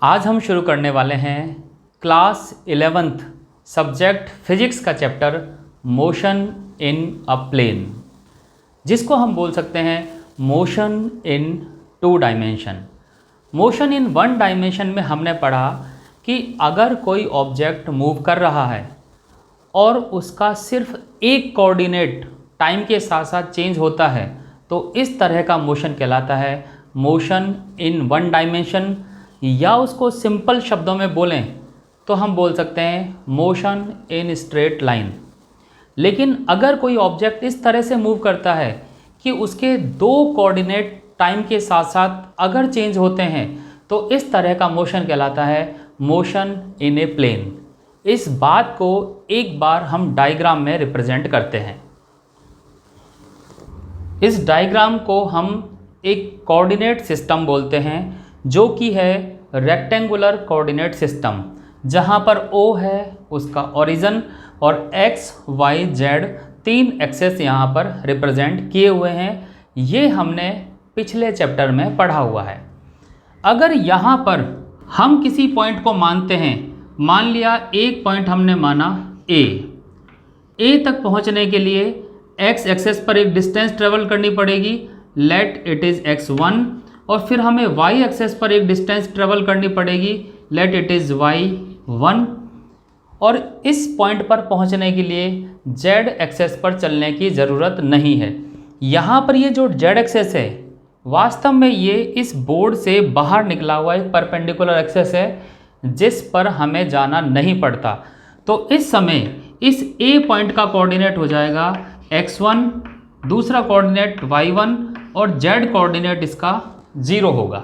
आज हम शुरू करने वाले हैं क्लास 11th सब्जेक्ट फिजिक्स का chapter motion in a plane, जिसको हम बोल सकते हैं motion in 2 dimension. Motion in 1 dimension में हमने पढ़ा कि अगर कोई ऑब्जेक्ट मूव कर रहा है और उसका सिर्फ एक कोऑर्डिनेट टाइम के साथ साथ चेंज होता है तो इस तरह का मोशन कहलाता है मोशन इन 1 डायमेंशन, या उसको सिंपल शब्दों में बोलें तो हम बोल सकते हैं मोशन इन स्ट्रेट लाइन। लेकिन अगर कोई ऑब्जेक्ट इस तरह से मूव करता है कि उसके 2 कोऑर्डिनेट टाइम के साथ साथ अगर चेंज होते हैं तो इस तरह का मोशन कहलाता है मोशन इन ए प्लेन। इस बात को एक बार हम डायग्राम में रिप्रेजेंट करते हैं। इस डायग्राम को हम एक कोऑर्डिनेट सिस्टम बोलते हैं, जो कि है रेक्टेंगुलर कोऑर्डिनेट सिस्टम, जहां पर O है उसका ओरिजिन और X, Y, Z 3 एक्सेस यहाँ पर रिप्रेजेंट किए हुए हैं। ये हमने पिछले चैप्टर में पढ़ा हुआ है। अगर यहाँ पर हम किसी पॉइंट को मानते हैं, मान लिया एक पॉइंट हमने माना A तक पहुँचने के लिए X एक्सेस पर एक डिस्टेंस ट्रेवल करनी पड़ेगी, लेट इट इज़ x1, और फिर हमें y एक्सेस पर एक डिस्टेंस ट्रेवल करनी पड़ेगी, लेट इट इज़ y1, और इस पॉइंट पर पहुंचने के लिए z एक्सेस पर चलने की ज़रूरत नहीं है। यहाँ पर ये जो z एक्सेस है वास्तव में ये इस बोर्ड से बाहर निकला हुआ एक परपेंडिकुलर एक्सेस है जिस पर हमें जाना नहीं पड़ता। तो इस समय इस a पॉइंट का कोऑर्डिनेट हो जाएगा x1, दूसरा कोऑर्डिनेट y1 और z कोऑर्डिनेट इसका 0 होगा।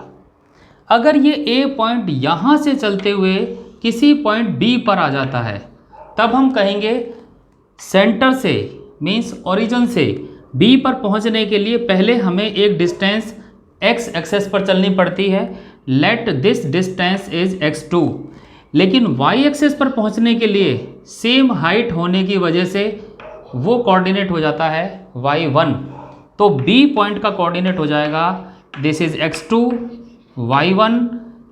अगर ये A पॉइंट यहाँ से चलते हुए किसी पॉइंट B पर आ जाता है तब हम कहेंगे सेंटर से मीन्स ओरिजिन से B पर पहुँचने के लिए पहले हमें एक डिस्टेंस X एक्सेस पर चलनी पड़ती है, let this distance is x2। लेकिन Y एक्सेस पर पहुँचने के लिए सेम हाइट होने की वजह से वो कोऑर्डिनेट हो जाता है y1। तो B पॉइंट का कोऑर्डिनेट हो जाएगा this is x2, y1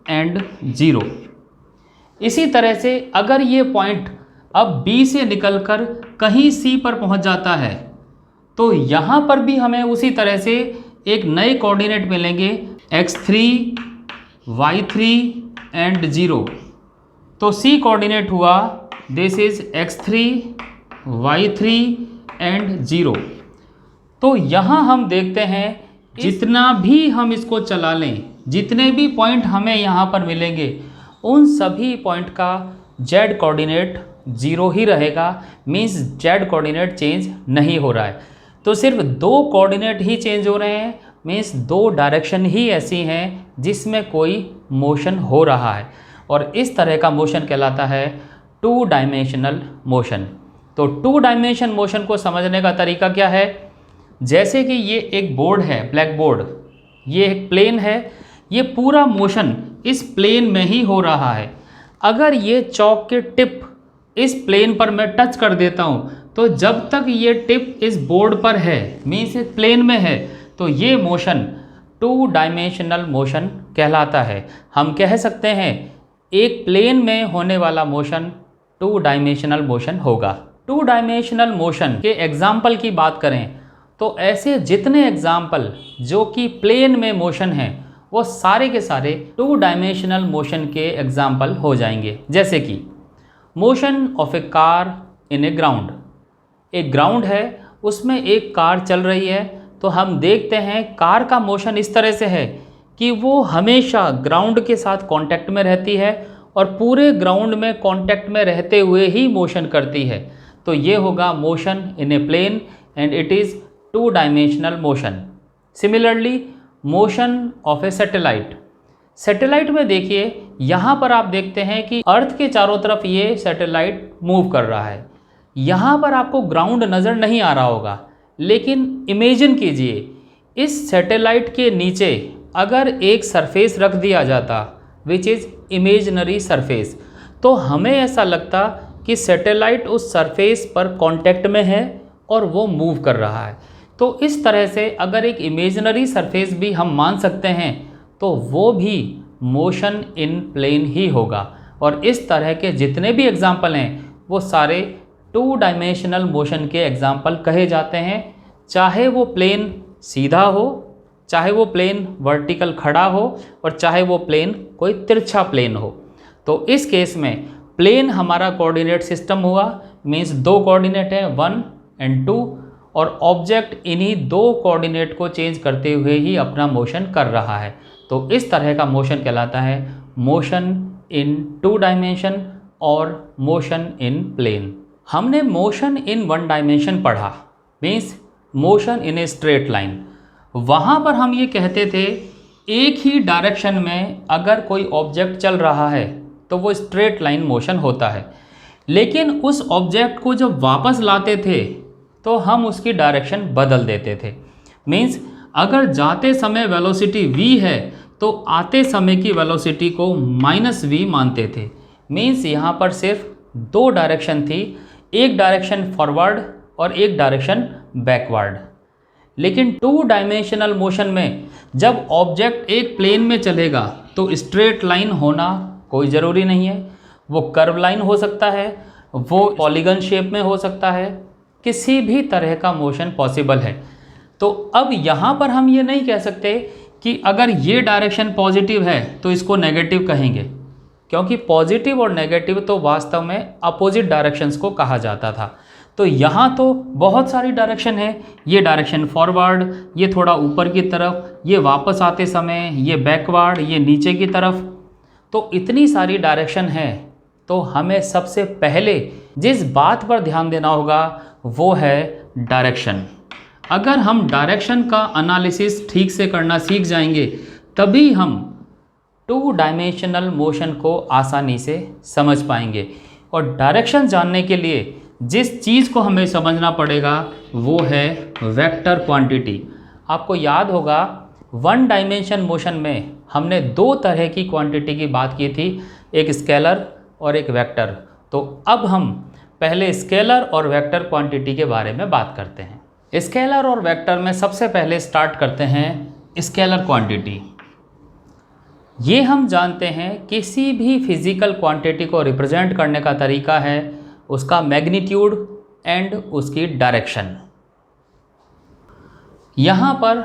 and 0। इसी तरह से अगर ये पॉइंट अब B से निकलकर कहीं C पर पहुंच जाता है तो यहाँ पर भी हमें उसी तरह से एक नए कोऑर्डिनेट मिलेंगे x3, y3 एंड 0। तो C कोऑर्डिनेट हुआ this is x3, y3 and 0। तो यहाँ हम देखते हैं जितना भी हम इसको चला लें, जितने भी पॉइंट हमें यहाँ पर मिलेंगे उन सभी पॉइंट का z कोऑर्डिनेट 0 ही रहेगा, मीन्स z कोऑर्डिनेट चेंज नहीं हो रहा है। तो सिर्फ 2 कोऑर्डिनेट ही चेंज हो रहे हैं, मीन्स 2 डायरेक्शन ही ऐसी हैं जिसमें कोई मोशन हो रहा है, और इस तरह का मोशन कहलाता है 2 डायमेंशनल मोशन। तो 2 डायमेंशन मोशन को समझने का तरीका क्या है? जैसे कि ये एक बोर्ड है, ब्लैक बोर्ड, ये एक प्लेन है, ये पूरा मोशन इस प्लेन में ही हो रहा है। अगर ये चौक के टिप इस प्लेन पर मैं टच कर देता हूँ तो जब तक ये टिप इस बोर्ड पर है मीन्स इस प्लेन में है तो ये मोशन 2 डायमेंशनल मोशन कहलाता है। हम कह सकते हैं एक प्लेन में होने वाला मोशन 2 डायमेंशनल मोशन होगा। 2 डायमेंशनल मोशन के एग्जाम्पल की बात करें तो ऐसे जितने एग्जाम्पल जो कि प्लेन में मोशन हैं वो सारे के सारे 2 डायमेंशनल मोशन के एग्जाम्पल हो जाएंगे। जैसे कि motion of A car in A ground. एक ग्राउंड है, उसमें एक कार चल रही है, तो हम देखते हैं कार का मोशन इस तरह से है कि वो हमेशा ग्राउंड के साथ कांटेक्ट में रहती है और पूरे ग्राउंड में कांटेक्ट में रहते हुए ही मोशन करती है। तो ये होगा motion in a plane and it is 2 dimensional motion. Similarly motion of a satellite. Satellite में देखिए यहाँ पर आप देखते हैं कि अर्थ के चारों तरफ ये सैटेलाइट मूव कर रहा है। यहाँ पर आपको ग्राउंड नज़र नहीं आ रहा होगा, लेकिन इमेजिन कीजिए इस सैटेलाइट के नीचे अगर एक सरफेस रख दिया जाता विच इज़ इमेजिनरी सरफेस, तो हमें ऐसा लगता कि सैटेलाइट उस सरफेस पर कांटेक्ट में है और वो मूव कर रहा है। तो इस तरह से अगर एक इमेजिनरी सरफेस भी हम मान सकते हैं तो वो भी मोशन इन प्लेन ही होगा। और इस तरह के जितने भी एग्जाम्पल हैं वो सारे 2 डायमेंशनल मोशन के एग्जाम्पल कहे जाते हैं, चाहे वो प्लेन सीधा हो, चाहे वो प्लेन वर्टिकल खड़ा हो, और चाहे वो प्लेन कोई तिरछा प्लेन हो। तो इस केस में प्लेन हमारा कोऑर्डिनेट सिस्टम हुआ, मीन्स 2 कोऑर्डिनेट हैं 1 and 2, और ऑब्जेक्ट इन्हीं 2 कोऑर्डिनेट को चेंज करते हुए ही अपना मोशन कर रहा है। तो इस तरह का मोशन कहलाता है मोशन इन 2 डायमेंशन और मोशन इन प्लेन। हमने मोशन इन 1 डायमेंशन पढ़ा, means motion in a straight line. वहाँ पर हम ये कहते थे एक ही डायरेक्शन में अगर कोई ऑब्जेक्ट चल रहा है तो वो स्ट्रेट लाइन मोशन होता है, लेकिन उस ऑब्जेक्ट को जब वापस लाते थे तो हम उसकी डायरेक्शन बदल देते थे। मीन्स अगर जाते समय वेलोसिटी v है तो आते समय की वेलोसिटी को -v मानते थे। मीन्स यहाँ पर सिर्फ 2 डायरेक्शन थी, एक डायरेक्शन फॉरवर्ड और एक डायरेक्शन बैकवर्ड। लेकिन 2 डायमेंशनल मोशन में जब ऑब्जेक्ट एक प्लेन में चलेगा तो स्ट्रेट लाइन होना कोई ज़रूरी नहीं है, वो कर्व लाइन हो सकता है, वो पॉलीगन शेप में हो सकता है, किसी भी तरह का मोशन पॉसिबल है। तो अब यहाँ पर हम ये नहीं कह सकते कि अगर ये डायरेक्शन पॉजिटिव है तो इसको नेगेटिव कहेंगे, क्योंकि पॉजिटिव और नेगेटिव तो वास्तव में अपोजिट डायरेक्शंस को कहा जाता था। तो यहाँ तो बहुत सारी डायरेक्शन है, ये डायरेक्शन फॉरवर्ड, ये थोड़ा ऊपर की तरफ, ये वापस आते समय, ये बैकवर्ड, ये नीचे की तरफ। तो इतनी सारी डायरेक्शन है, तो हमें सबसे पहले जिस बात पर ध्यान देना होगा वो है डायरेक्शन। अगर हम डायरेक्शन का एनालिसिस ठीक से करना सीख जाएंगे तभी हम 2 डायमेंशनल मोशन को आसानी से समझ पाएंगे। और डायरेक्शन जानने के लिए जिस चीज़ को हमें समझना पड़ेगा वो है वेक्टर क्वांटिटी। आपको याद होगा 1 डायमेंशन मोशन में हमने 2 तरह की क्वांटिटी की बात की थी, एक स्केलर और एक वेक्टर। तो अब हम पहले स्केलर और वेक्टर क्वांटिटी के बारे में बात करते हैं। स्केलर और वेक्टर में सबसे पहले स्टार्ट करते हैं स्केलर क्वांटिटी। ये हम जानते हैं किसी भी फिजिकल क्वांटिटी को रिप्रेजेंट करने का तरीका है उसका मैग्नीट्यूड एंड उसकी डायरेक्शन। यहाँ पर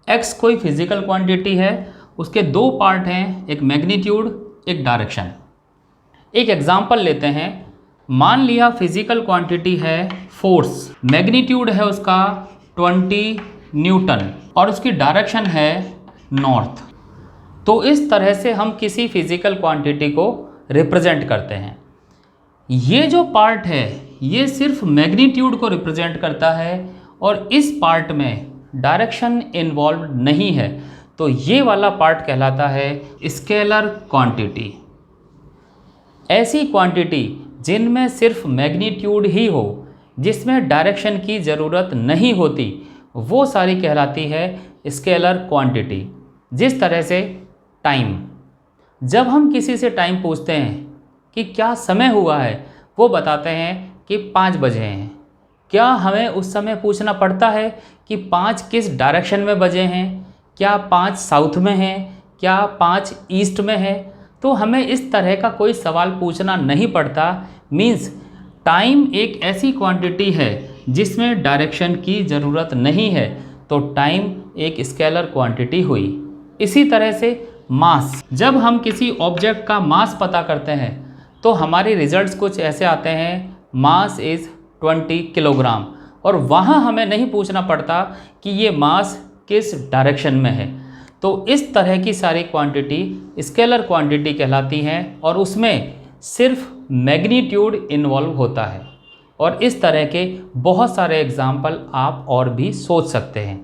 x कोई फिजिकल क्वांटिटी है, उसके 2 पार्ट हैं, एक मैग्नीट्यूड एक डायरेक्शन। एक एग्जांपल लेते हैं, मान लिया फिजिकल क्वांटिटी है फोर्स, मैग्नीट्यूड है उसका 20 न्यूटन और उसकी डायरेक्शन है नॉर्थ। तो इस तरह से हम किसी फिजिकल क्वांटिटी को रिप्रेजेंट करते हैं। ये जो पार्ट है ये सिर्फ मैग्नीट्यूड को रिप्रेजेंट करता है और इस पार्ट में डायरेक्शन इन्वॉल्व नहीं है, तो ये वाला पार्ट कहलाता है स्केलर क्वांटिटी। ऐसी क्वांटिटी जिनमें सिर्फ मैग्नीट्यूड ही हो, जिसमें डायरेक्शन की ज़रूरत नहीं होती, वो सारी कहलाती है स्केलर क्वांटिटी। जिस तरह से टाइम, जब हम किसी से टाइम पूछते हैं कि क्या समय हुआ है, वो बताते हैं कि 5 बजे हैं। क्या हमें उस समय पूछना पड़ता है कि 5 किस डायरेक्शन में बजे हैं, क्या 5 साउथ में हैं, क्या 5 ईस्ट में है? तो हमें इस तरह का कोई सवाल पूछना नहीं पड़ता। मीन्स टाइम एक ऐसी क्वांटिटी है जिसमें डायरेक्शन की ज़रूरत नहीं है, तो टाइम एक स्केलर क्वांटिटी हुई। इसी तरह से मास, जब हम किसी ऑब्जेक्ट का मास पता करते हैं तो हमारे रिजल्ट्स कुछ ऐसे आते हैं, मास इज़ 20 किलोग्राम, और वहाँ हमें नहीं पूछना पड़ता कि ये मास किस डायरेक्शन में है। तो इस तरह की सारी क्वांटिटी स्केलर क्वांटिटी कहलाती हैं और उसमें सिर्फ मैग्नीट्यूड इन्वॉल्व होता है। और इस तरह के बहुत सारे एग्जाम्पल आप और भी सोच सकते हैं।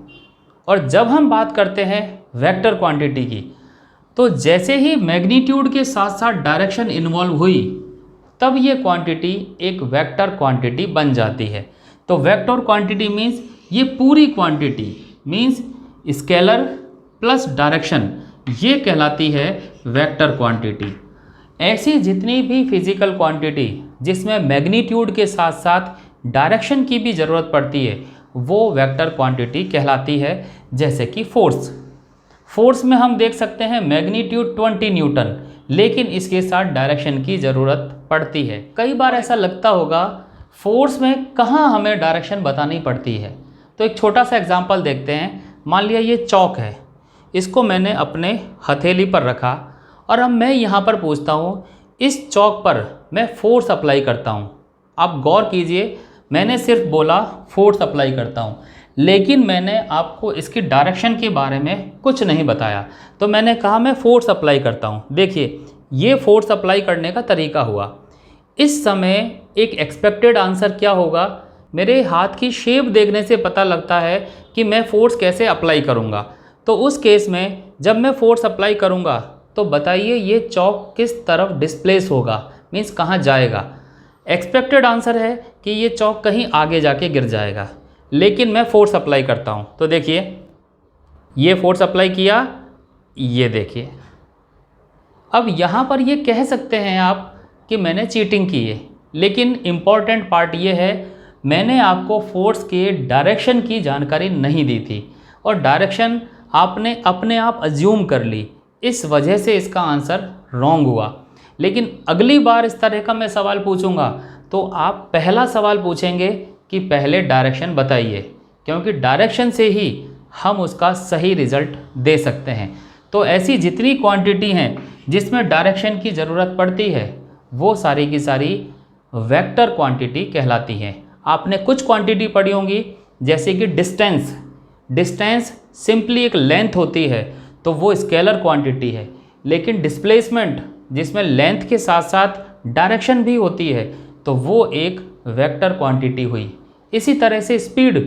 और जब हम बात करते हैं वेक्टर क्वांटिटी की, तो जैसे ही मैग्नीट्यूड के साथ साथ डायरेक्शन इन्वॉल्व हुई तब ये क्वांटिटी एक वेक्टर क्वांटिटी बन जाती है। तो वेक्टर क्वांटिटी मीन्स ये पूरी quantity means scalar plus direction, ये कहलाती है वेक्टर क्वांटिटी। ऐसी जितनी भी फिजिकल क्वांटिटी जिसमें मैग्नीट्यूड के साथ साथ डायरेक्शन की भी ज़रूरत पड़ती है वो वेक्टर क्वांटिटी कहलाती है। जैसे कि फोर्स, फोर्स में हम देख सकते हैं मैग्नीट्यूड 20 न्यूटन, लेकिन इसके साथ डायरेक्शन की ज़रूरत पड़ती है। कई बार ऐसा लगता होगा फोर्स में कहाँ हमें डायरेक्शन बतानी पड़ती है। तो एक छोटा सा एग्जांपल देखते हैं। मान लिया ये चौक है, इसको मैंने अपने हथेली पर रखा और अब मैं यहाँ पर पूछता हूँ इस चौक पर मैं फोर्स अप्लाई करता हूँ। आप गौर कीजिए, मैंने सिर्फ बोला फोर्स अप्लाई करता हूँ, लेकिन मैंने आपको इसकी डायरेक्शन के बारे में कुछ नहीं बताया। तो मैंने कहा मैं फोर्स अप्लाई करता हूँ। देखिए ये फोर्स अप्लाई करने का तरीका हुआ। इस समय एक एक्सपेक्टेड आंसर क्या होगा, मेरे हाथ की शेप देखने से पता लगता है कि मैं फोर्स कैसे अप्लाई करूँगा। तो उस केस में जब मैं फोर्स अप्लाई करूँगा तो बताइए ये चौक किस तरफ डिस्प्लेस होगा, मीन्स कहाँ जाएगा। एक्सपेक्टेड आंसर है कि ये चौक कहीं आगे जाके गिर जाएगा, लेकिन मैं फोर्स अप्लाई करता हूँ। तो देखिए ये फोर्स अप्लाई किया, ये देखिए। अब यहाँ पर ये कह सकते हैं आप कि मैंने चीटिंग की है, लेकिन इम्पॉर्टेंट पार्ट ये है मैंने आपको फोर्स के डायरेक्शन की जानकारी नहीं दी थी और डायरेक्शन आपने अपने आप अज्यूम कर ली, इस वजह से इसका आंसर रॉन्ग हुआ। लेकिन अगली बार इस तरह का मैं सवाल पूछूंगा तो आप पहला सवाल पूछेंगे कि पहले डायरेक्शन बताइए, क्योंकि डायरेक्शन से ही हम उसका सही रिज़ल्ट दे सकते हैं। तो ऐसी जितनी क्वांटिटी हैं जिसमें डायरेक्शन की ज़रूरत पड़ती है वो सारी की सारी वेक्टर क्वांटिटी कहलाती हैं। आपने कुछ क्वांटिटी पढ़ी होंगी जैसे कि डिस्टेंस। डिस्टेंस सिंपली एक लेंथ होती है तो वो स्केलर क्वांटिटी है, लेकिन डिस्प्लेसमेंट जिसमें लेंथ के साथ साथ डायरेक्शन भी होती है तो वो एक वेक्टर क्वांटिटी हुई। इसी तरह से स्पीड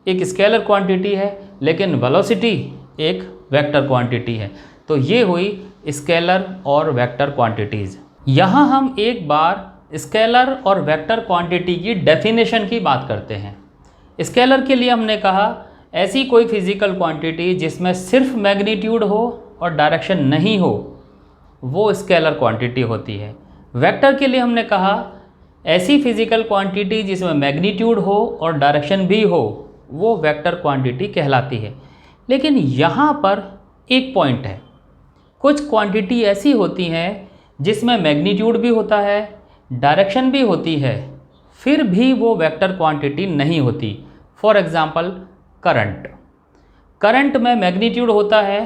एक स्केलर क्वांटिटी है, लेकिन वेलोसिटी एक वेक्टर क्वांटिटी है। तो ये हुई स्केलर और वेक्टर क्वांटिटीज़। यहाँ हम एक बार स्केलर और वेक्टर क्वांटिटी की डेफिनेशन की बात करते हैं। स्केलर के लिए हमने कहा ऐसी कोई फिजिकल क्वांटिटी जिसमें सिर्फ मैग्नीट्यूड हो और डायरेक्शन नहीं हो, वो स्केलर क्वांटिटी होती है। वेक्टर के लिए हमने कहा ऐसी फिजिकल क्वांटिटी जिसमें मैग्नीट्यूड हो और डायरेक्शन भी हो, वो वेक्टर क्वांटिटी कहलाती है। लेकिन यहाँ पर एक पॉइंट है, कुछ क्वांटिटी ऐसी होती हैं जिसमें मैग्नीट्यूड भी होता है, डायरेक्शन भी होती है, फिर भी वो वेक्टर क्वांटिटी नहीं होती। For example current. करंट में मैग्नीट्यूड होता है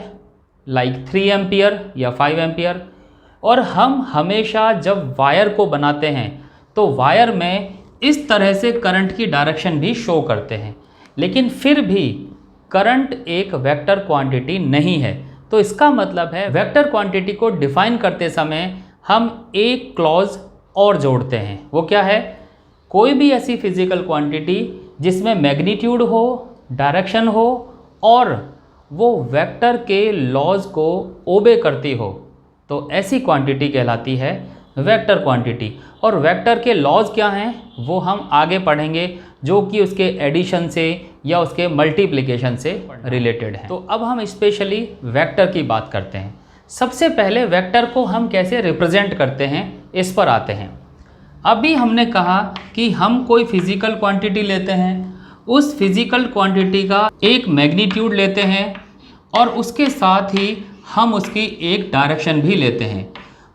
लाइक 3 एम्पियर या 5 एम्पियर, और हम हमेशा जब वायर को बनाते हैं तो वायर में इस तरह से करंट की डायरेक्शन भी शो करते हैं, लेकिन फिर भी करंट एक वेक्टर क्वांटिटी नहीं है। तो इसका मतलब है वेक्टर क्वांटिटी को डिफाइन करते समय हम एक क्लॉज और जोड़ते हैं। वो क्या है, कोई भी ऐसी फिजिकल क्वांटिटी जिसमें मैग्नीट्यूड हो, डायरेक्शन हो और वो वेक्टर के लॉज को ओबे करती हो, तो ऐसी क्वांटिटी कहलाती है वेक्टर क्वांटिटी। और वेक्टर के लॉज क्या हैं वो हम आगे पढ़ेंगे, जो कि उसके एडिशन से या उसके मल्टीप्लिकेशन से रिलेटेड है। तो अब हम स्पेशली वेक्टर की बात करते हैं। सबसे पहले वेक्टर को हम कैसे रिप्रेजेंट करते हैं इस पर आते हैं। अभी हमने कहा कि हम कोई फिजिकल क्वांटिटी लेते हैं, उस फिजिकल क्वांटिटी का एक मैग्नीट्यूड लेते हैं और उसके साथ ही हम उसकी एक डायरेक्शन भी लेते हैं।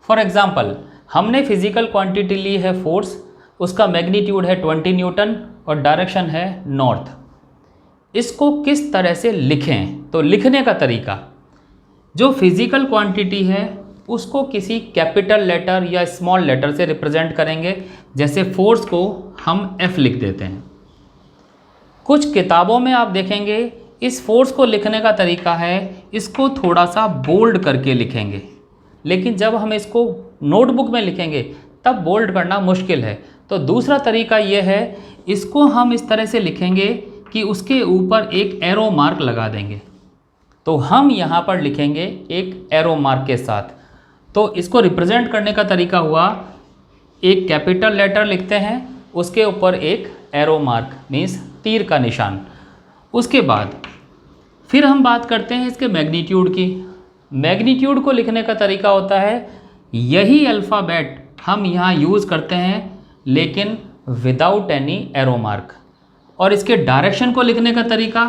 फॉर एग्ज़ाम्पल हमने फिजिकल क्वांटिटी ली है फोर्स, उसका मैग्नीट्यूड है 20 न्यूटन और डायरेक्शन है नॉर्थ। इसको किस तरह से लिखें, तो लिखने का तरीका, जो फिजिकल क्वांटिटी है उसको किसी कैपिटल लेटर या स्मॉल लेटर से रिप्रेजेंट करेंगे। जैसे फोर्स को हम F लिख देते हैं। कुछ किताबों में आप देखेंगे इस फोर्स को लिखने का तरीका है इसको थोड़ा सा बोल्ड करके लिखेंगे, लेकिन जब हम इसको नोटबुक में लिखेंगे तब बोल्ड करना मुश्किल है। तो दूसरा तरीका यह है, इसको हम इस तरह से लिखेंगे कि उसके ऊपर एक एरो मार्क लगा देंगे। तो हम यहाँ पर लिखेंगे एक एरो मार्क के साथ। तो इसको रिप्रेजेंट करने का तरीका हुआ, एक कैपिटल लेटर लिखते हैं, उसके ऊपर एक एरो मार्क मीन्स तीर का निशान। उसके बाद फिर हम बात करते हैं इसके मैग्नीट्यूड की। मैग्नीट्यूड को लिखने का तरीका होता है यही अल्फ़ाबेट हम यहाँ यूज़ करते हैं लेकिन विदाउट एनी एरो मार्क। और इसके डायरेक्शन को लिखने का तरीका,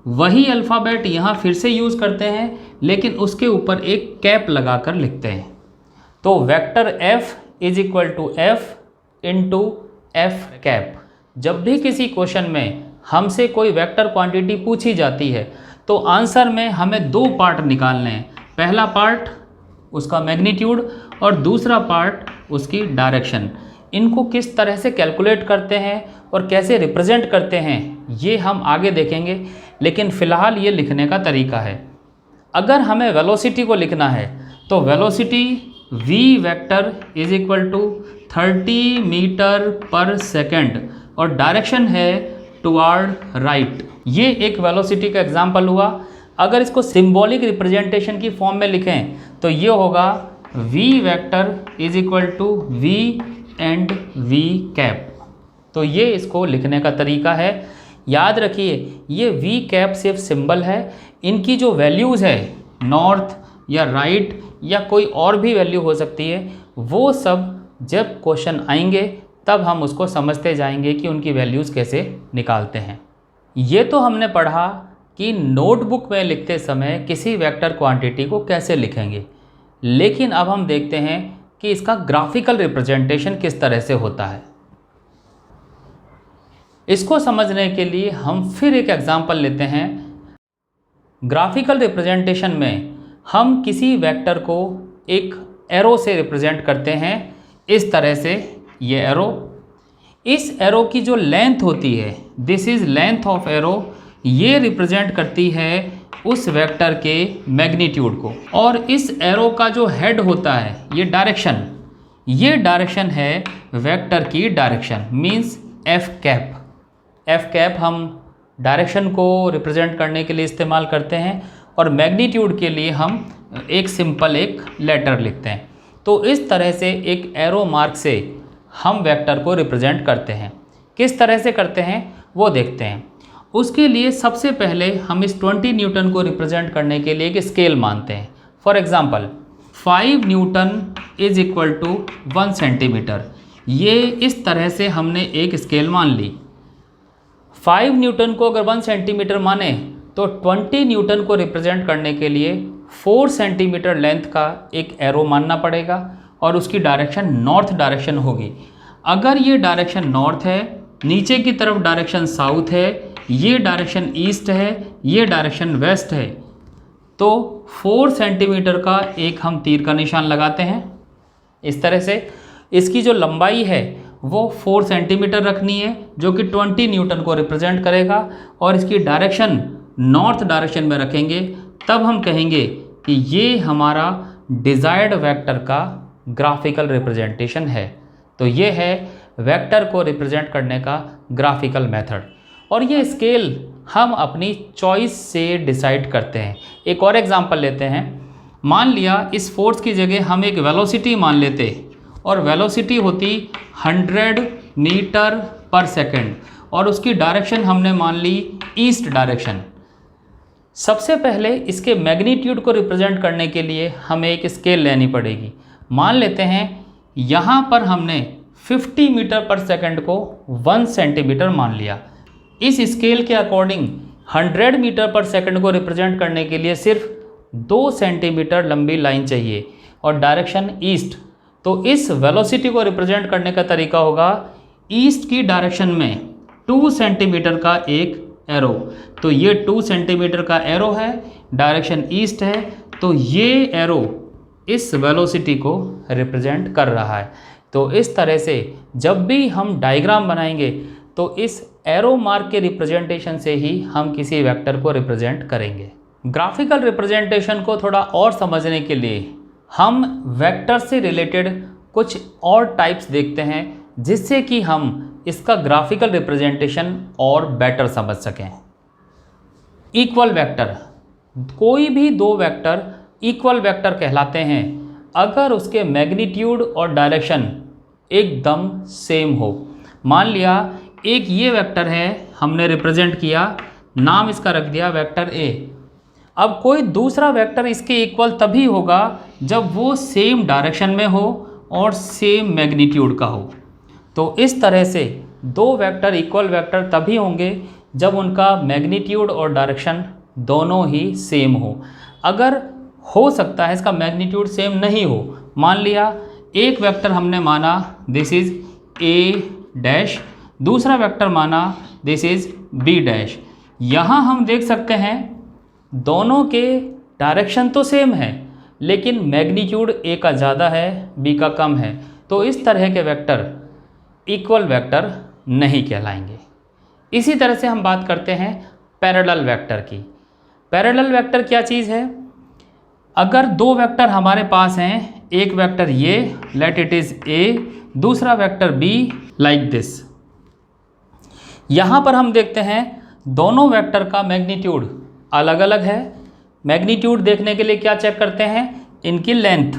वही अल्फ़ाबेट यहाँ फिर से यूज़ करते हैं, लेकिन उसके ऊपर एक कैप लगा कर लिखते हैं। तो vector f is equal to F into F cap. जब भी किसी क्वेश्चन में हमसे कोई वेक्टर क्वांटिटी पूछी जाती है तो आंसर में हमें दो पार्ट निकालने हैं। पहला पार्ट उसका मैग्नीट्यूड और दूसरा पार्ट उसकी डायरेक्शन। इनको किस तरह से कैलकुलेट करते हैं और कैसे रिप्रेजेंट करते हैं ये हम आगे देखेंगे, लेकिन फ़िलहाल ये लिखने का तरीका है। अगर हमें वेलोसिटी को लिखना है तो velocity v vector is equal to 30 metre पर सेकेंड और डायरेक्शन है टुवर्ड राइट। ये एक वेलोसिटी का एग्जाम्पल हुआ। अगर इसको सिंबॉलिक रिप्रेजेंटेशन की फॉर्म में लिखें तो ये होगा v vector is equal to v and v cap. तो ये इसको लिखने का तरीका है। याद रखिए ये v कैप सिर्फ सिंबल है, इनकी जो वैल्यूज़ है नॉर्थ या राइट या कोई और भी वैल्यू हो सकती है, वो सब जब क्वेश्चन आएंगे तब हम उसको समझते जाएंगे कि उनकी वैल्यूज़ कैसे निकालते हैं। ये तो हमने पढ़ा कि नोटबुक में लिखते समय किसी वेक्टर क्वांटिटी को कैसे लिखेंगे, लेकिन अब हम देखते हैं कि इसका ग्राफिकल रिप्रेजेंटेशन किस तरह से होता है। इसको समझने के लिए हम फिर एक एग्जांपल लेते हैं। ग्राफिकल रिप्रेजेंटेशन में हम किसी वेक्टर को एक एरो से रिप्रेजेंट करते हैं, इस तरह से। ये एरो, इस एरो की जो लेंथ होती है, this is length of arrow, ये रिप्रेजेंट करती है उस वेक्टर के मैग्नीट्यूड को। और इस एरो का जो हेड होता है, ये डायरेक्शन, ये डायरेक्शन है वेक्टर की direction, means F cap. F cap हम डायरेक्शन को रिप्रेजेंट करने के लिए इस्तेमाल करते हैं और मैग्नीट्यूड के लिए हम एक सिंपल एक लेटर लिखते हैं। तो इस तरह से एक एरो मार्क से हम वेक्टर को रिप्रेजेंट करते हैं। किस तरह से करते हैं वो देखते हैं। उसके लिए सबसे पहले हम इस 20 न्यूटन को रिप्रेजेंट करने के लिए एक स्केल मानते हैं। For example 5 newton is equal to 1 centimetre. ये इस तरह से हमने एक स्केल मान ली। 5 न्यूटन को अगर 1 सेंटीमीटर माने तो 20 न्यूटन को रिप्रेजेंट करने के लिए 4 सेंटीमीटर लेंथ का एक एरो मानना पड़ेगा और उसकी डायरेक्शन नॉर्थ डायरेक्शन होगी। अगर ये डायरेक्शन नॉर्थ है, नीचे की तरफ डायरेक्शन साउथ है, ये डायरेक्शन ईस्ट है, ये डायरेक्शन वेस्ट है, तो 4 सेंटीमीटर का एक हम तीर का निशान लगाते हैं। इस तरह से इसकी जो लंबाई है वो 4 सेंटीमीटर रखनी है, जो कि 20 न्यूटन को रिप्रेजेंट करेगा, और इसकी डायरेक्शन नॉर्थ डायरेक्शन में रखेंगे। तब हम कहेंगे कि ये हमारा डिज़ायर्ड वेक्टर का ग्राफिकल रिप्रेजेंटेशन है। तो ये है वेक्टर को रिप्रेजेंट करने का ग्राफिकल मेथड, और ये स्केल हम अपनी चॉइस से डिसाइड करते हैं। एक और एग्जांपल लेते हैं। मान लिया इस फोर्स की जगह हम एक वेलोसिटी मान लेते, और वेलोसिटी होती 100 मीटर पर सेकेंड, और उसकी डायरेक्शन हमने मान ली ईस्ट डायरेक्शन। सबसे पहले इसके मैग्नीट्यूड को रिप्रेजेंट करने के लिए हमें एक स्केल लेनी पड़ेगी। मान लेते हैं यहाँ पर हमने 50 मीटर पर सेकंड को 1 सेंटीमीटर मान लिया। इस स्केल के अकॉर्डिंग 100 मीटर पर सेकंड को रिप्रेजेंट करने के लिए सिर्फ 2 सेंटीमीटर लंबी लाइन चाहिए और डायरेक्शन ईस्ट। तो इस वेलोसिटी को रिप्रेजेंट करने का तरीका होगा ईस्ट की डायरेक्शन में 2 सेंटीमीटर का एक एरो। तो ये 2 सेंटीमीटर का एरो है, डायरेक्शन ईस्ट है, तो ये एरो इस वेलोसिटी को रिप्रेजेंट कर रहा है। तो इस तरह से जब भी हम डायग्राम बनाएंगे तो इस एरो मार्क के रिप्रेजेंटेशन से ही हम किसी वेक्टर को रिप्रेजेंट करेंगे। ग्राफिकल रिप्रेजेंटेशन को थोड़ा और समझने के लिए हम वेक्टर से रिलेटेड कुछ और टाइप्स देखते हैं, जिससे कि हम इसका ग्राफिकल रिप्रेजेंटेशन और बेटर समझ सकें। इक्वल वेक्टर, कोई भी दो वेक्टर इक्वल वेक्टर कहलाते हैं अगर उसके मैग्नीट्यूड और डायरेक्शन एकदम सेम हो। मान लिया एक ये वेक्टर है, हमने रिप्रेजेंट किया, नाम इसका रख दिया वेक्टर ए। अब कोई दूसरा वेक्टर इसके इक्वल तभी होगा जब वो सेम डायरेक्शन में हो और सेम मैग्नीट्यूड का हो। तो इस तरह से दो वेक्टर इक्वल वेक्टर तभी होंगे जब उनका मैग्नीट्यूड और डायरेक्शन दोनों ही सेम हो। अगर हो सकता है इसका मैग्नीट्यूड सेम नहीं हो, मान लिया एक वेक्टर हमने माना दिस इज ए डैश, दूसरा वेक्टर माना दिस इज बी डैश। यहाँ हम देख सकते हैं दोनों के डायरेक्शन तो सेम है लेकिन मैग्नीट्यूड ए का ज़्यादा है बी का कम है, तो इस तरह के वेक्टर इक्वल वेक्टर नहीं कहलाएंगे। इसी तरह से हम बात करते हैं पैरेलल वेक्टर की। पैरेलल वेक्टर क्या चीज़ है? अगर दो वेक्टर हमारे पास हैं, एक वेक्टर ये लेट इट इज़ ए, दूसरा वेक्टर बी लाइक दिस। यहाँ पर हम देखते हैं दोनों वेक्टर का मैग्नीट्यूड अलग अलग है। मैग्नीट्यूड देखने के लिए क्या चेक करते हैं? इनकी लेंथ।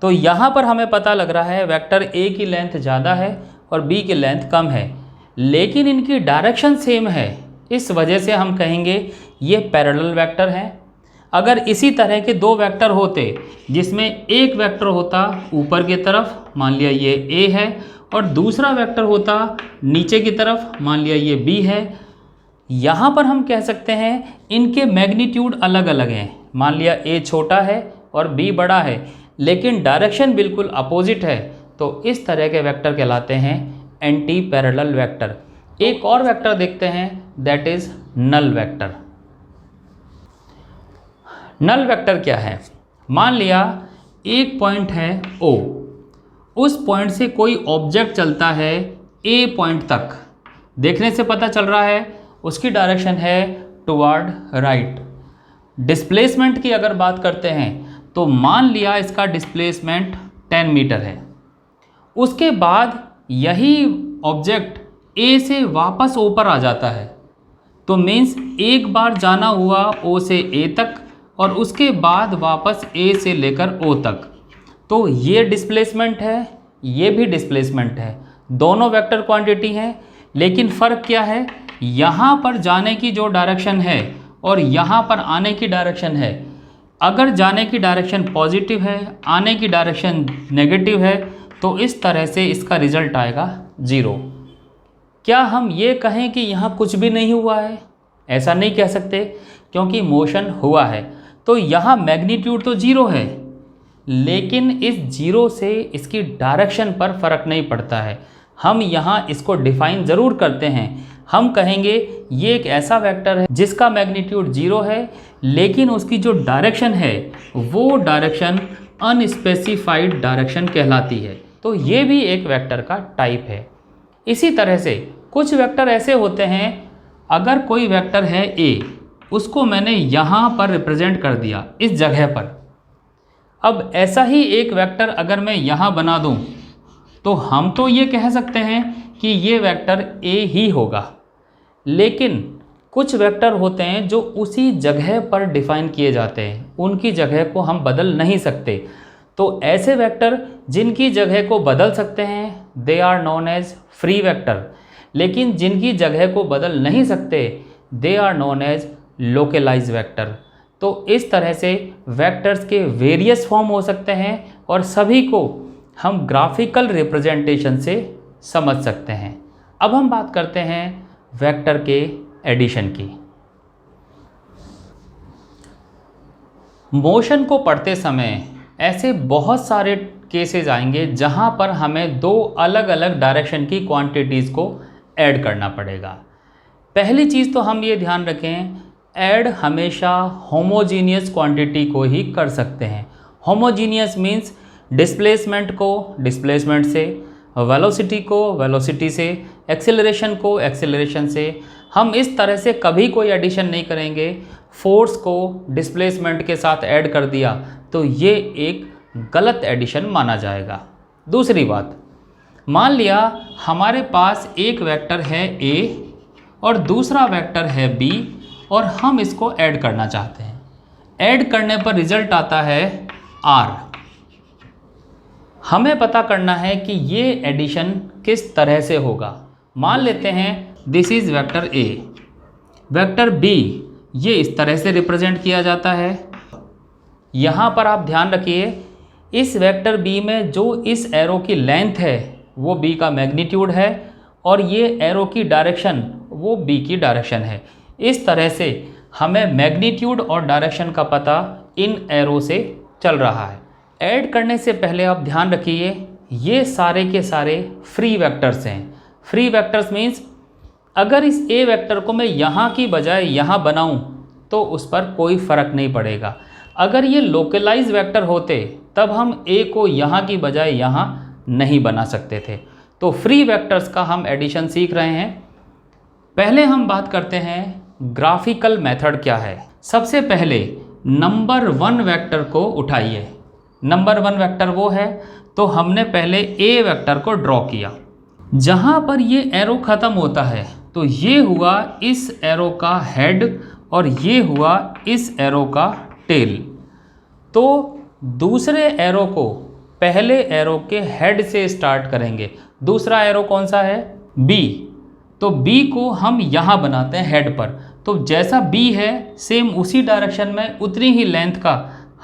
तो यहाँ पर हमें पता लग रहा है वेक्टर ए की लेंथ ज़्यादा है और बी की लेंथ कम है, लेकिन इनकी डायरेक्शन सेम है, इस वजह से हम कहेंगे ये पैरेलल वेक्टर हैं। अगर इसी तरह के दो वेक्टर होते जिसमें एक वेक्टर होता ऊपर की तरफ, मान लिया ये ए है, और दूसरा वेक्टर होता नीचे की तरफ, मान लिया ये बी है, यहाँ पर हम कह सकते हैं इनके मैग्नीट्यूड अलग अलग हैं। मान लिया ए छोटा है और बी बड़ा है, लेकिन डायरेक्शन बिल्कुल अपोजिट है, तो इस तरह के वेक्टर कहलाते हैं एंटी पैरेलल वेक्टर। एक और वेक्टर देखते हैं that is null vector. Null vector क्या है? मान लिया एक पॉइंट है O, उस पॉइंट से कोई ऑब्जेक्ट चलता है A पॉइंट तक, देखने से पता चल रहा है उसकी डायरेक्शन है टुवर्ड राइट। डिस्प्लेसमेंट की अगर बात करते हैं तो मान लिया इसका डिस्प्लेसमेंट 10 मीटर है। उसके बाद यही ऑब्जेक्ट A से वापस O पर आ जाता है, तो मीन्स एक बार जाना हुआ O से A तक और उसके बाद वापस A से लेकर O तक, तो ये डिस्प्लेसमेंट है, ये भी डिस्प्लेसमेंट है, दोनों वेक्टर क्वांटिटी हैं। लेकिन फ़र्क क्या है? यहाँ पर जाने की जो डायरेक्शन है और यहाँ पर आने की डायरेक्शन है, अगर जाने की डायरेक्शन पॉजिटिव है, आने की डायरेक्शन नेगेटिव है, तो इस तरह से इसका रिजल्ट आएगा 0। क्या हम ये कहें कि यहाँ कुछ भी नहीं हुआ है? ऐसा नहीं कह सकते, क्योंकि मोशन हुआ है। तो यहाँ मैग्नीट्यूड तो 0 है, लेकिन इस 0 से इसकी डायरेक्शन पर फ़र्क नहीं पड़ता है। हम यहाँ इसको डिफ़ाइन ज़रूर करते हैं। हम कहेंगे ये एक ऐसा वेक्टर है जिसका मैग्नीट्यूड 0 है, लेकिन उसकी जो डायरेक्शन है वो डायरेक्शन अनस्पेसिफाइड डायरेक्शन कहलाती है। तो ये भी एक वेक्टर का टाइप है। इसी तरह से कुछ वेक्टर ऐसे होते हैं, अगर कोई वेक्टर है A, उसको मैंने यहाँ पर रिप्रेजेंट कर दिया इस जगह पर। अब ऐसा ही एक वेक्टर अगर मैं यहाँ बना दूँ तो हम तो ये कह सकते हैं कि ये वेक्टर A ही होगा, लेकिन कुछ वेक्टर होते हैं जो उसी जगह पर डिफ़ाइन किए जाते हैं, उनकी जगह को हम बदल नहीं सकते। तो ऐसे वेक्टर जिनकी जगह को बदल सकते हैं they are known as free vector, लेकिन जिनकी जगह को बदल नहीं सकते they are known as localise vector. तो इस तरह से वेक्टर्स के वेरियस फॉर्म हो सकते हैं और सभी को हम ग्राफिकल रिप्रेजेंटेशन से समझ सकते हैं। अब हम बात करते हैं वेक्टर के एडिशन की। मोशन को पढ़ते समय ऐसे बहुत सारे केसेस आएंगे जहां पर हमें दो अलग अलग डायरेक्शन की क्वांटिटीज़ को ऐड करना पड़ेगा। पहली चीज़ तो हम ये ध्यान रखें, ऐड हमेशा होमोजीनियस क्वांटिटी को ही कर सकते हैं। होमोजीनियस मीन्स डिस्प्लेसमेंट को डिस्प्लेसमेंट से, वेलोसिटी को वेलोसिटी से, एक्सेलरेशन को एक्सेलरेशन से। हम इस तरह से कभी कोई एडिशन नहीं करेंगे। फोर्स को डिस्प्लेसमेंट के साथ ऐड कर दिया तो ये एक गलत एडिशन माना जाएगा। दूसरी बात, मान लिया हमारे पास एक वेक्टर है A और दूसरा वेक्टर है B और हम इसको ऐड करना चाहते हैं। ऐड करने पर रिजल्ट आता है R। हमें पता करना है कि ये एडिशन किस तरह से होगा। मान लेते हैं this is vector A, vector B ये इस तरह से रिप्रेजेंट किया जाता है। यहाँ पर आप ध्यान रखिए, इस वेक्टर B में जो इस एरो की लेंथ है वो B का मैग्नीट्यूड है और ये एरो की डायरेक्शन वो बी की डायरेक्शन है। इस तरह से हमें मैग्नीट्यूड और डायरेक्शन का पता इन एरो से चल रहा है। ऐड करने से पहले आप ध्यान रखिए, ये सारे के सारे फ्री वेक्टर्स हैं। फ्री वेक्टर्स मीन्स अगर इस ए वेक्टर को मैं यहाँ की बजाय यहाँ बनाऊँ तो उस पर कोई फ़र्क नहीं पड़ेगा। अगर ये लोकलाइज वेक्टर होते तब हम ए को यहाँ की बजाय यहाँ नहीं बना सकते थे। तो फ्री वेक्टर्स का हम एडिशन सीख रहे हैं। पहले हम बात करते हैं ग्राफिकल मेथड क्या है। सबसे पहले नंबर 1 वेक्टर को उठाइए। नंबर 1 वेक्टर वो है, तो हमने पहले ए वेक्टर को ड्रॉ किया। जहाँ पर ये एरो ख़त्म होता है तो ये हुआ इस एरो का हेड और ये हुआ इस एरो का टेल। तो दूसरे एरो को पहले एरो के हेड से स्टार्ट करेंगे। दूसरा एरो कौन सा है? बी। तो बी को हम यहाँ बनाते हैं हेड पर। तो जैसा बी है सेम उसी डायरेक्शन में उतनी ही लेंथ का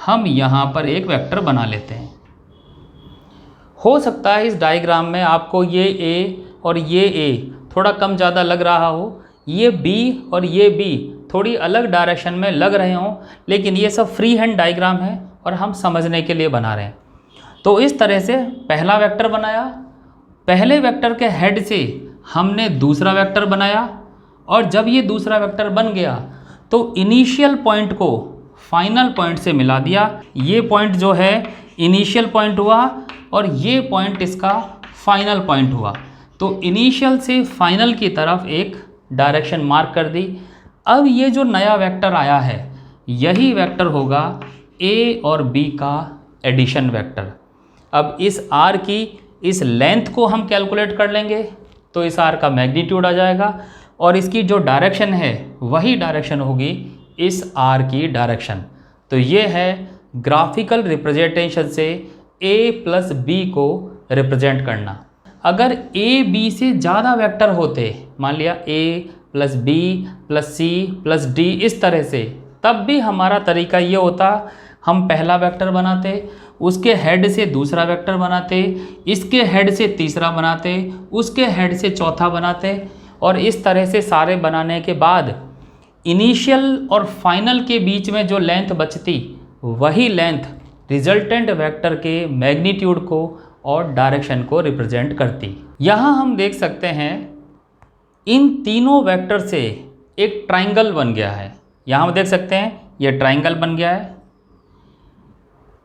हम यहाँ पर एक वेक्टर बना लेते हैं। हो सकता है इस डायग्राम में आपको ये ए और ये ए थोड़ा कम ज़्यादा लग रहा हो, ये बी और ये बी थोड़ी अलग डायरेक्शन में लग रहे हों, लेकिन ये सब फ्री हैंड डायग्राम है और हम समझने के लिए बना रहे हैं। तो इस तरह से पहला वेक्टर बनाया, पहले वेक्टर के हेड से हमने दूसरा वेक्टर बनाया, और जब ये दूसरा वेक्टर बन गया तो इनिशियल पॉइंट को फाइनल पॉइंट से मिला दिया। ये पॉइंट जो है इनिशियल पॉइंट हुआ और ये पॉइंट इसका फाइनल पॉइंट हुआ। तो इनिशियल से फाइनल की तरफ एक डायरेक्शन मार्क कर दी। अब ये जो नया वेक्टर आया है यही वेक्टर होगा ए और बी का एडिशन वेक्टर। अब इस आर की इस लेंथ को हम कैलकुलेट कर लेंगे तो इस आर का मैग्नीट्यूड आ जाएगा, और इसकी जो डायरेक्शन है वही डायरेक्शन होगी इस आर की डायरेक्शन। तो ये है ग्राफिकल रिप्रेजेंटेशन से ए प्लस बी को रिप्रेजेंट करना। अगर ए बी से ज़्यादा वेक्टर होते, मान लिया A plus B plus C plus D इस तरह से, तब भी हमारा तरीका ये होता, हम पहला वेक्टर बनाते, उसके हेड से दूसरा वेक्टर बनाते, इसके हेड से तीसरा बनाते, उसके हेड से चौथा बनाते, और इस तरह से सारे बनाने के बाद इनिशियल और फाइनल के बीच में जो लेंथ बचती वही लेंथ रिजल्टेंट वेक्टर के मैग्नीट्यूड को और डायरेक्शन को रिप्रेजेंट करती। यहाँ हम देख सकते हैं इन तीनों वेक्टर से एक ट्राइंगल बन गया है। यहाँ हम देख सकते हैं ये ट्राइंगल बन गया है।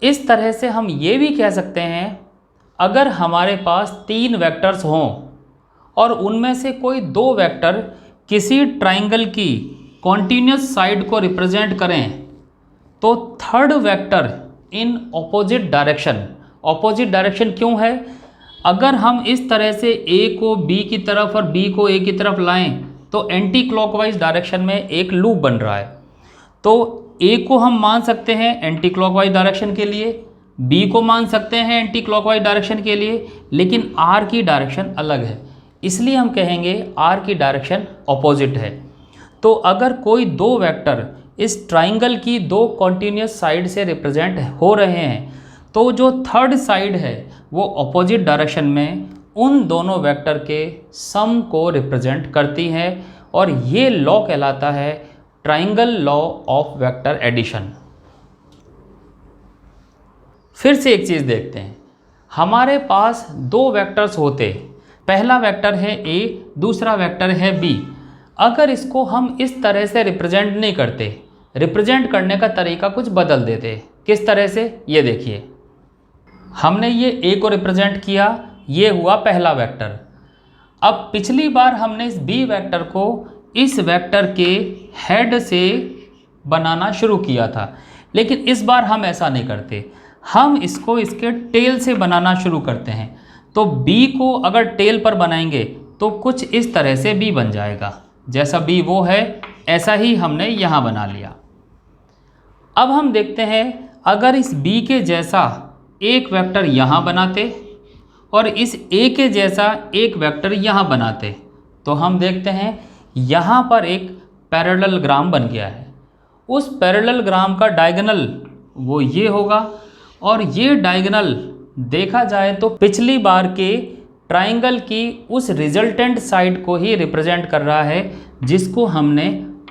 इस तरह से हम ये भी कह सकते हैं अगर हमारे पास 3 वेक्टर्स हों और उनमें से कोई 2 वेक्टर किसी ट्राइंगल की कॉन्टिन्यूस साइड को रिप्रेजेंट करें तो third vector in opposite direction. Opposite direction क्यों है? अगर हम इस तरह से ए को बी की तरफ और बी को ए की तरफ लाएं तो एंटी क्लॉकवाइज डायरेक्शन में एक लूप बन रहा है। तो ए को हम मान सकते हैं एंटी क्लॉकवाइज डायरेक्शन के लिए, बी को मान सकते हैं एंटी क्लॉकवाइज डायरेक्शन के लिए, लेकिन आर की डायरेक्शन अलग है, इसलिए हम कहेंगे आर की डायरेक्शन ऑपोजिट है। तो अगर कोई 2 वेक्टर इस ट्राइंगल की 2 कॉन्टिन्यूस साइड से रिप्रेजेंट हो रहे हैं तो जो थर्ड साइड है वो ऑपोजिट डायरेक्शन में उन दोनों वेक्टर के सम को रिप्रेजेंट करती है, और ये लॉ कहलाता है triangle law of vector addition. फिर से एक चीज़ देखते हैं, हमारे पास 2 वेक्टर्स होते, पहला वेक्टर है ए, दूसरा वेक्टर है बी। अगर इसको हम इस तरह से रिप्रेजेंट नहीं करते, रिप्रेजेंट करने का तरीका कुछ बदल देते। किस तरह से? ये देखिए, हमने ये ए को रिप्रेजेंट किया, ये हुआ पहला वेक्टर। अब पिछली बार हमने इस बी वेक्टर को इस वेक्टर के हेड से बनाना शुरू किया था, लेकिन इस बार हम ऐसा नहीं करते, हम इसको इसके टेल से बनाना शुरू करते हैं। तो बी को अगर टेल पर बनाएंगे तो कुछ इस तरह से बी बन जाएगा, जैसा बी वो है ऐसा ही हमने यहाँ बना लिया। अब हम देखते हैं अगर इस बी के जैसा एक वेक्टर यहाँ बनाते और इस ए के जैसा एक वेक्टर यहाँ बनाते तो हम देखते हैं यहाँ पर एक पैरेललोग्राम बन गया है। उस पैरेललोग्राम का डायगोनल वो ये होगा, और ये डायगोनल देखा जाए तो पिछली बार के ट्राइंगल की उस रिजल्टेंट साइड को ही रिप्रेजेंट कर रहा है जिसको हमने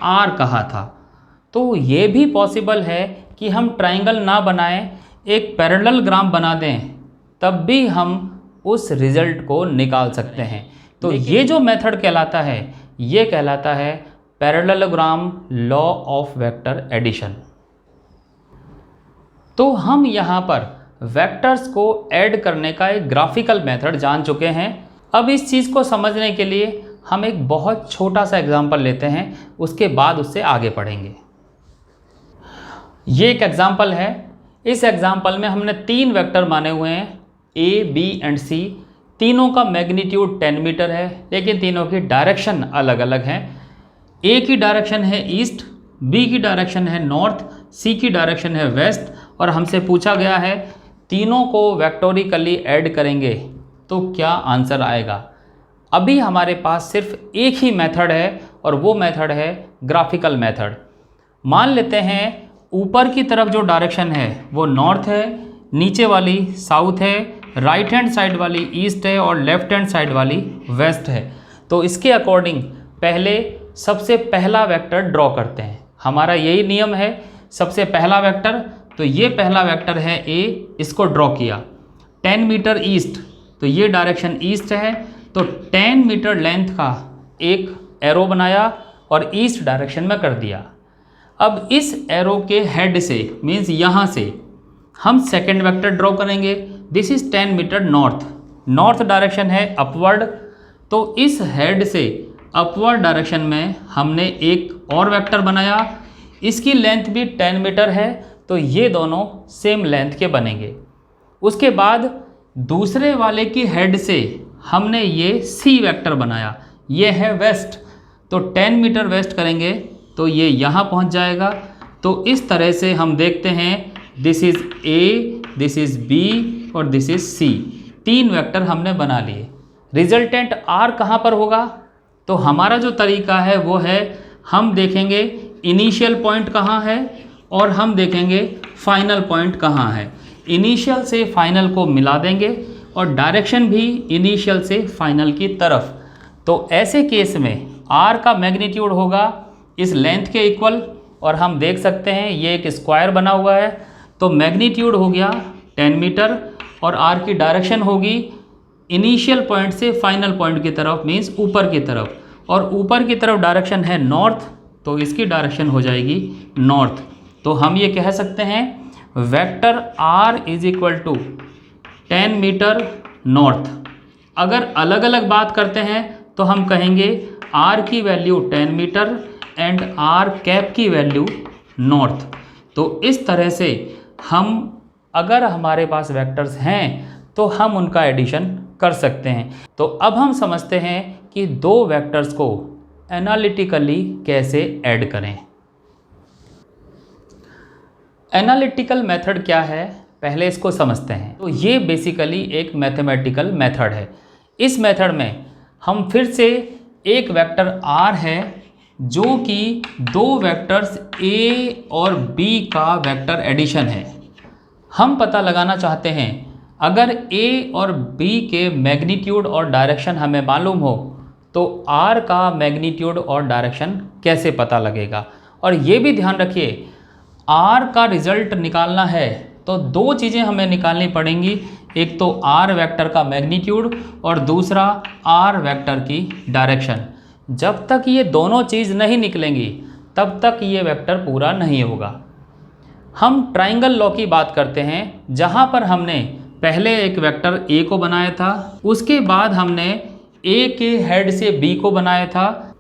आर कहा था। तो ये भी पॉसिबल है कि हम ट्राइंगल ना बनाएं, एक पैरेललोग्राम बना दें, तब भी हम उस रिज़ल्ट को निकाल सकते हैं। तो ये जो मेथड कहलाता है, ये कहलाता है parallelogram law of vector addition. तो हम यहाँ पर वेक्टर्स को ऐड करने का एक ग्राफिकल मेथड जान चुके हैं। अब इस चीज़ को समझने के लिए हम एक बहुत छोटा सा एग्जाम्पल लेते हैं, उसके बाद उससे आगे पढ़ेंगे। ये एक एग्जाम्पल है। इस एग्जाम्पल में हमने 3 वेक्टर माने हुए हैं, ए, बी एंड सी। तीनों का मैग्नीट्यूड 10 मीटर है, लेकिन तीनों की डायरेक्शन अलग अलग हैं। ए की डायरेक्शन है ईस्ट, बी की डायरेक्शन है नॉर्थ, सी की डायरेक्शन है वेस्ट। और हमसे पूछा गया है तीनों को वेक्टोरिकली ऐड करेंगे तो क्या आंसर आएगा। अभी हमारे पास सिर्फ एक ही मेथड है और वो मेथड है ग्राफिकल मेथड। मान लेते हैं ऊपर की तरफ जो डायरेक्शन है वो नॉर्थ है, नीचे वाली साउथ है, राइट हैंड साइड वाली ईस्ट है और लेफ्ट हैंड साइड वाली वेस्ट है। तो इसके अकॉर्डिंग पहले सबसे पहला वेक्टर ड्रॉ करते हैं। हमारा यही नियम है, सबसे पहला वेक्टर, तो ये पहला वेक्टर है ए, इसको ड्रॉ किया। 10 मीटर ईस्ट, तो ये डायरेक्शन ईस्ट है, तो 10 मीटर लेंथ का एक एरो बनाया और ईस्ट डायरेक्शन में कर दिया। अब इस एरो के हेड से, मीन्स यहाँ से हम सेकेंड वेक्टर ड्रॉ करेंगे। This is 10 metre north, north direction है अपवर्ड, तो इस हेड से अपवर्ड डायरेक्शन में हमने एक और वेक्टर बनाया। इसकी लेंथ भी 10 मीटर है, तो ये दोनों सेम लेंथ के बनेंगे। उसके बाद दूसरे वाले की हेड से हमने ये सी वेक्टर बनाया, ये है वेस्ट, तो 10 मीटर वेस्ट करेंगे तो ये यहाँ पहुँच जाएगा। तो इस तरह से हम देखते हैं this is A, this is B और दिस इज़ सी। 3 वेक्टर हमने बना लिए। रिजल्टेंट आर कहाँ पर होगा? तो हमारा जो तरीका है वो है, हम देखेंगे इनिशियल पॉइंट कहाँ है और हम देखेंगे फाइनल पॉइंट कहाँ है। इनिशियल से फाइनल को मिला देंगे और डायरेक्शन भी इनिशियल से फाइनल की तरफ। तो ऐसे केस में आर का मैग्नीट्यूड होगा इस लेंथ के इक्वल, और हम देख सकते हैं ये एक स्क्वायर बना हुआ है, तो मैग्नीट्यूड हो गया 10 मीटर और आर की डायरेक्शन होगी इनिशियल पॉइंट से फाइनल पॉइंट की तरफ, मीन्स ऊपर की तरफ, और ऊपर की तरफ डायरेक्शन है नॉर्थ, तो इसकी डायरेक्शन हो जाएगी नॉर्थ। तो हम ये कह सकते हैं vector R is equal to 10 metre north. अगर अलग अलग बात करते हैं तो हम कहेंगे आर की value 10 metre and R cap की वैल्यू नॉर्थ। तो इस तरह से हम, अगर हमारे पास वेक्टर्स हैं तो हम उनका एडिशन कर सकते हैं। तो अब हम समझते हैं कि दो वेक्टर्स को एनालिटिकली कैसे ऐड करें। एनालिटिकल मेथड क्या है, पहले इसको समझते हैं। तो ये बेसिकली एक मैथमेटिकल मेथड है। इस मेथड में हम फिर से एक वेक्टर आर है जो कि दो वेक्टर्स ए और बी का वेक्टर एडिशन है। हम पता लगाना चाहते हैं अगर ए और बी के मैग्नीट्यूड और डायरेक्शन हमें मालूम हो तो आर का मैग्नीट्यूड और डायरेक्शन कैसे पता लगेगा। और ये भी ध्यान रखिए, आर का रिजल्ट निकालना है तो दो चीज़ें हमें निकालनी पड़ेंगी, एक तो आर वेक्टर का मैग्नीट्यूड और दूसरा आर वेक्टर की डायरेक्शन। जब तक ये दोनों चीज़ नहीं निकलेंगी तब तक ये वेक्टर पूरा नहीं होगा। हम ट्राइंगल लॉ की बात करते हैं, जहाँ पर हमने पहले एक वेक्टर ए को बनाया था, उसके बाद हमने ए के हेड से बी को बनाया था।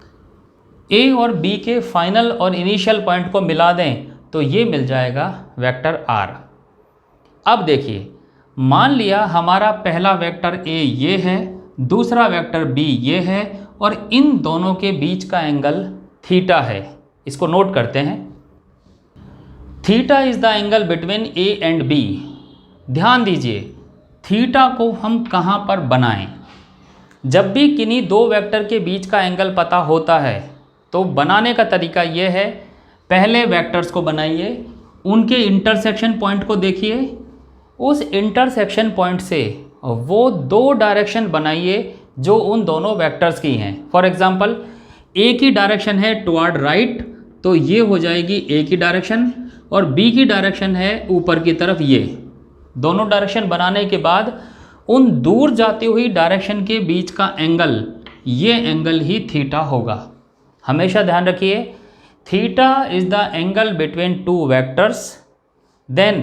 ए और बी के फाइनल और इनिशियल पॉइंट को मिला दें तो ये मिल जाएगा वेक्टर आर। अब देखिए, मान लिया हमारा पहला वेक्टर ए ये है, दूसरा वेक्टर बी ये है और इन दोनों के बीच का एंगल थीटा है। इसको नोट करते हैं, theta is the angle between A and B. ध्यान दीजिए, थीटा को हम कहाँ पर बनाएं? जब भी किन्हीं दो वेक्टर के बीच का एंगल पता होता है तो बनाने का तरीका ये है, पहले वेक्टर्स को बनाइए, उनके इंटरसेक्शन पॉइंट को देखिए, उस इंटरसेक्शन पॉइंट से वो दो डायरेक्शन बनाइए जो उन दोनों वेक्टर्स की हैं। फॉर एग्जांपल ए की डायरेक्शन है टुवर्ड राइट, तो ये हो जाएगी ए की डायरेक्शन, और बी की डायरेक्शन है ऊपर की तरफ ये। दोनों डायरेक्शन बनाने के बाद उन दूर जाती हुई डायरेक्शन के बीच का एंगल, ये एंगल ही थीटा होगा। हमेशा ध्यान रखिए, theta is the angle between two vectors, then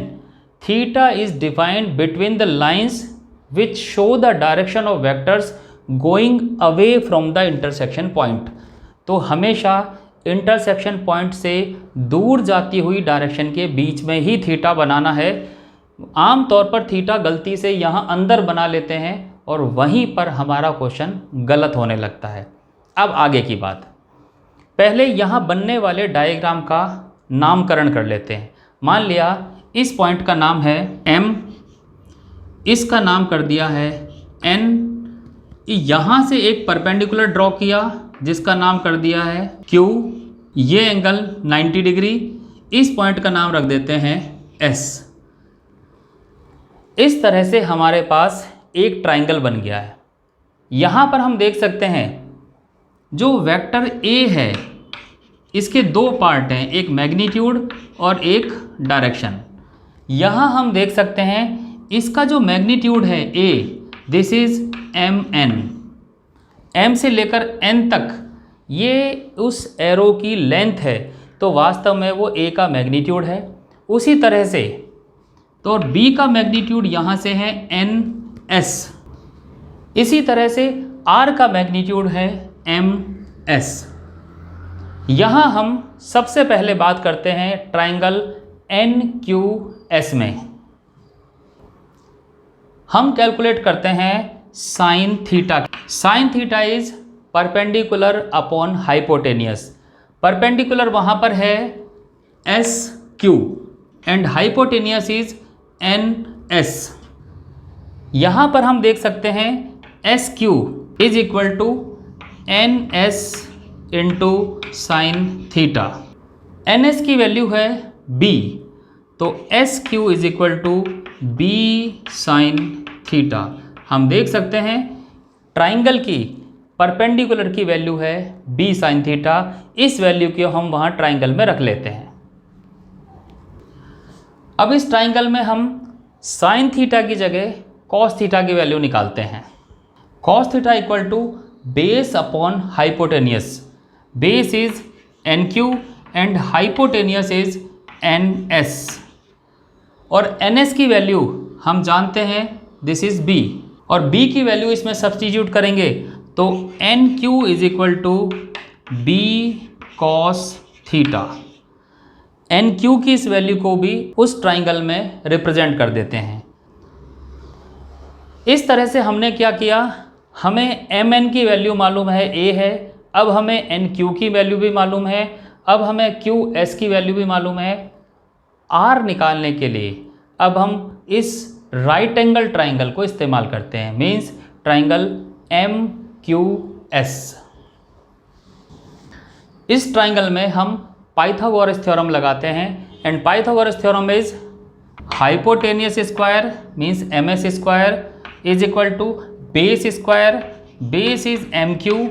theta is defined between the lines which show the direction of vectors going away from the intersection point। तो हमेशा इंटरसेक्शन पॉइंट से दूर जाती हुई डायरेक्शन के बीच में ही थीटा बनाना है। आमतौर पर थीटा गलती से यहाँ अंदर बना लेते हैं और वहीं पर हमारा क्वेश्चन गलत होने लगता है। अब आगे की बात, पहले यहाँ बनने वाले डायग्राम का नामकरण कर लेते हैं। मान लिया इस पॉइंट का नाम है M, इसका नाम कर दिया है N, यहाँ से एक परपेंडिकुलर ड्रॉ किया जिसका नाम कर दिया है Q, ये एंगल 90 डिग्री, इस पॉइंट का नाम रख देते हैं S। इस तरह से हमारे पास एक ट्राइंगल बन गया है। यहाँ पर हम देख सकते हैं जो वेक्टर A है इसके दो पार्ट हैं, एक मैग्नीट्यूड और एक डायरेक्शन। यहाँ हम देख सकते हैं इसका जो मैग्नीट्यूड है A, this is MN, M से लेकर N तक ये उस एरो की लेंथ है, तो वास्तव में वो A का मैग्नीट्यूड है। उसी तरह से तो B का मैग्नीट्यूड यहाँ से है NS, इसी तरह से R का मैग्नीट्यूड है MS। यहाँ हम सबसे पहले बात करते हैं ट्राइंगल NQS में। हम कैलकुलेट करते हैं sine theta. Sine theta is perpendicular upon hypotenuse. Perpendicular वहाँ पर है SQ and hypotenuse is NS। यहाँ पर हम देख सकते हैं SQ is equal to NS into sine theta. NS की वैल्यू है B, तो SQ is equal to B sine theta. हम देख सकते हैं ट्राइंगल की परपेंडिकुलर की वैल्यू है B साइन थीटा, इस वैल्यू को हम वहाँ ट्राइंगल में रख लेते हैं। अब इस ट्राइंगल में हम साइन थीटा की जगह कॉस थीटा की वैल्यू निकालते हैं। Cos theta equal to base upon hypotenuse. Base is NQ and hypotenuse is NS, और NS की वैल्यू हम जानते हैं दिस इज B, और B की वैल्यू इसमें सब्स्टिट्यूट करेंगे तो NQ is equal to B cos theta. NQ की इस वैल्यू को भी उस ट्राइंगल में रिप्रेजेंट कर देते हैं। इस तरह से हमने क्या किया, हमें MN की वैल्यू मालूम है, A है, अब हमें NQ की वैल्यू भी मालूम है, अब हमें QS की वैल्यू भी मालूम है। R निकालने के लिए अब हम इस राइट एंगल ट्राइंगल को इस्तेमाल करते हैं, मीन्स ट्राइंगल MQS। इस ट्राइंगल में हम पाइथागोरस थ्योरम लगाते हैं and Pythagoras theorem is hypotenuse square means MS square is equal to base square, base is MQ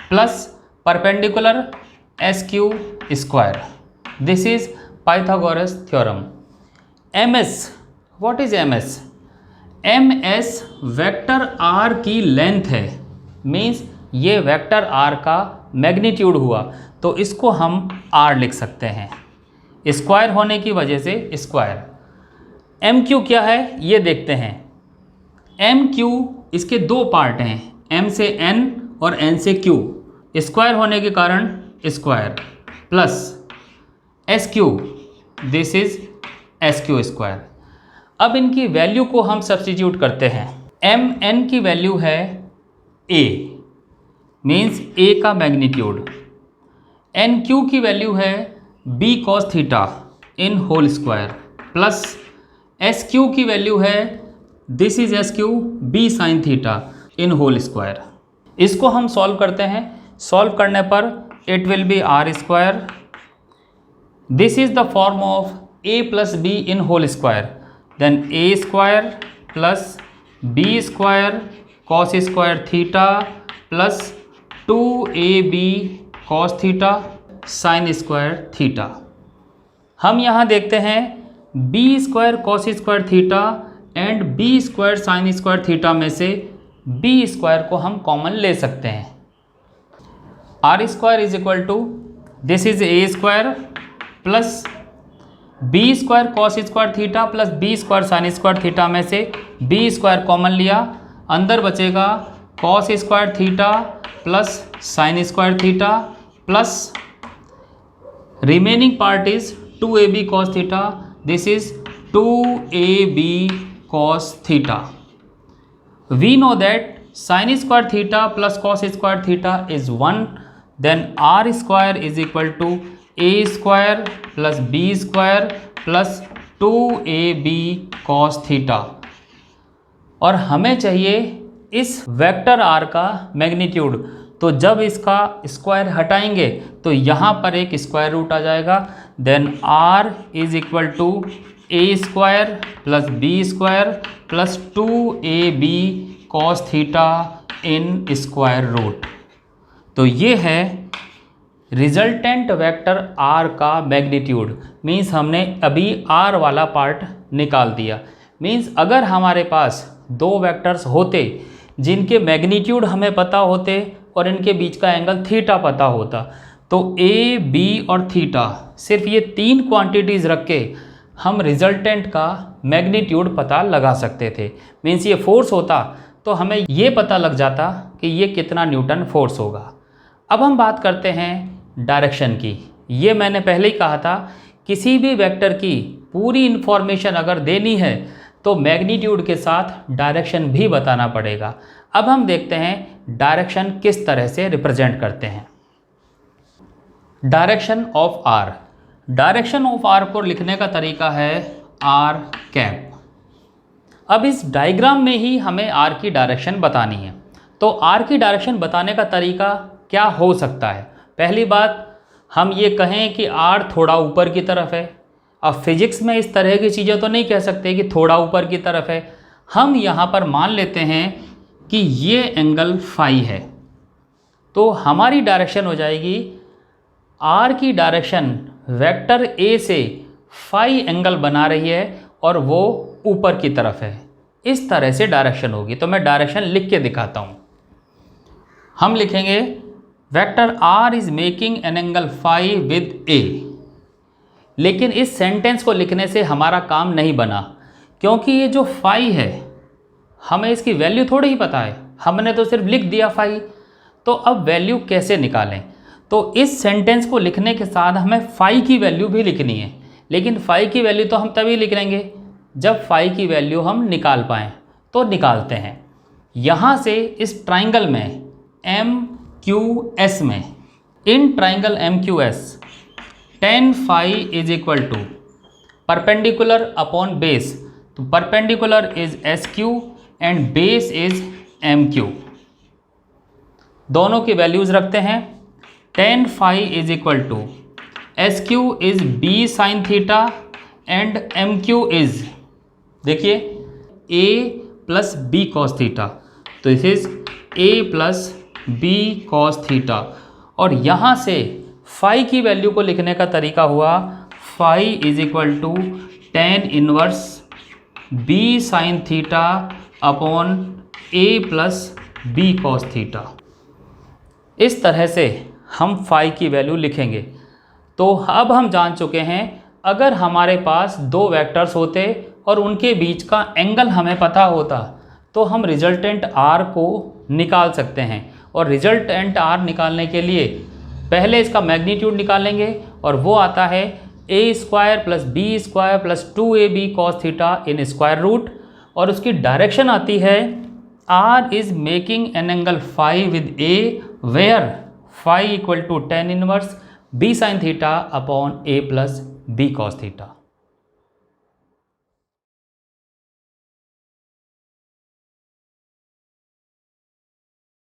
plus perpendicular SQ square. This is Pythagoras theorem. MS, what is MS? MS vector R की length है, means ये vector R का magnitude हुआ, तो इसको हम R लिख सकते हैं, स्क्वायर होने की वजह से स्क्वायर। MQ क्या है ये देखते हैं। MQ इसके दो पार्ट हैं, M से N और N से Q, स्क्वायर होने के कारण square, plus SQ, this is SQ square. अब इनकी वैल्यू को हम सब्स्टिट्यूट करते हैं। MN की वैल्यू है A, मीन्स A का मैग्नीट्यूड। NQ की वैल्यू है B cos theta in whole square, plus SQ की वैल्यू है this is SQ B sine theta in whole square. इसको हम सॉल्व करते हैं। सॉल्व करने पर it will be R square. This is the form of A plus B in whole square, then A square plus B square cos square theta plus 2ab cos theta sign square theta. हम यहाँ देखते हैं B square cos square theta and B square sine square theta में से B square को हम common ले सकते हैं। R square is equal to this is A square plus B square cos square theta plus B square sine square theta में से B square common लिया, अंदर बचेगा cos square theta plus sine square theta plus remaining part is 2ab cos theta, this is 2ab cos theta. We know that sin square theta plus cos square theta is 1, then r square is equal to a square plus b square plus 2ab cos theta। और हमें चाहिए इस vector r का magnitude, तो जब इसका square हटाएंगे तो यहाँ पर एक स्क्वायर रूट आ जाएगा, then r is equal to A square plus B square plus 2ab cos theta in square root. तो ये है रिजल्टेंट वेक्टर r का मैग्नीट्यूड। मीन्स हमने अभी r वाला पार्ट निकाल दिया। मीन्स अगर हमारे पास दो वेक्टर्स होते जिनके मैग्नीट्यूड हमें पता होते और इनके बीच का एंगल थीटा पता होता, तो ए बी और थीटा सिर्फ ये तीन क्वांटिटीज़ रख के हम रिजल्टेंट का मैग्नीट्यूड पता लगा सकते थे। मीन्स ये फोर्स होता तो हमें ये पता लग जाता कि ये कितना न्यूटन फोर्स होगा। अब हम बात करते हैं डायरेक्शन की। ये मैंने पहले ही कहा था, किसी भी वेक्टर की पूरी इन्फॉर्मेशन अगर देनी है तो मैग्नीट्यूड के साथ डायरेक्शन भी बताना पड़ेगा। अब हम देखते हैं डायरेक्शन किस तरह से रिप्रेजेंट करते हैं। Direction of R. Direction of R को लिखने का तरीका है आर कैप। अब इस डायग्राम में ही हमें आर की डायरेक्शन बतानी है। तो आर की डायरेक्शन बताने का तरीका क्या हो सकता है? पहली बात, हम ये कहें कि आर थोड़ा ऊपर की तरफ है। अब फिजिक्स में इस तरह की चीज़ें तो नहीं कह सकते कि थोड़ा ऊपर की तरफ है। हम यहाँ पर मान लेते हैं कि ये एंगल फाई है, तो हमारी डायरेक्शन हो जाएगी आर की डायरेक्शन वेक्टर ए से फाई एंगल बना रही है और वो ऊपर की तरफ है। इस तरह से डायरेक्शन होगी। तो मैं डायरेक्शन लिख के दिखाता हूँ। हम लिखेंगे vector R is making an angle phi with A. लेकिन इस सेंटेंस को लिखने से हमारा काम नहीं बना, क्योंकि ये जो फाई है हमें इसकी वैल्यू थोड़ी ही पता है। हमने तो सिर्फ लिख दिया फाई। तो अब वैल्यू कैसे निकालें? तो इस सेंटेंस को लिखने के साथ हमें फाई की वैल्यू भी लिखनी है। लेकिन फाई की वैल्यू तो हम तभी लिख लेंगे जब फाई की वैल्यू हम निकाल पाएँ। तो निकालते हैं। यहाँ से इस ट्राइंगल में MQS में, in triangle MQS tan phi is equal to perpendicular upon base. तो perpendicular is SQ and base is MQ। दोनों की वैल्यूज़ रखते हैं। tan phi is equal to SQ is B sine theta and MQ is, देखिए, A plus B cos theta. तो this is A plus B cos theta. और यहाँ से phi की वैल्यू को लिखने का तरीका हुआ phi is equal to tan inverse B sine theta upon A plus B cos theta. इस तरह से हम फाई की वैल्यू लिखेंगे। तो अब हम जान चुके हैं, अगर हमारे पास दो वेक्टर्स होते और उनके बीच का एंगल हमें पता होता तो हम रिजल्टेंट R को निकाल सकते हैं। और रिजल्टेंट R निकालने के लिए पहले इसका मैग्नीट्यूड निकालेंगे और वो आता है a square plus B square plus 2ab cos theta in square root. और उसकी डायरेक्शन आती है R is making an angle phi with A where phi equal to tan inverse B sine theta upon A plus B cos theta.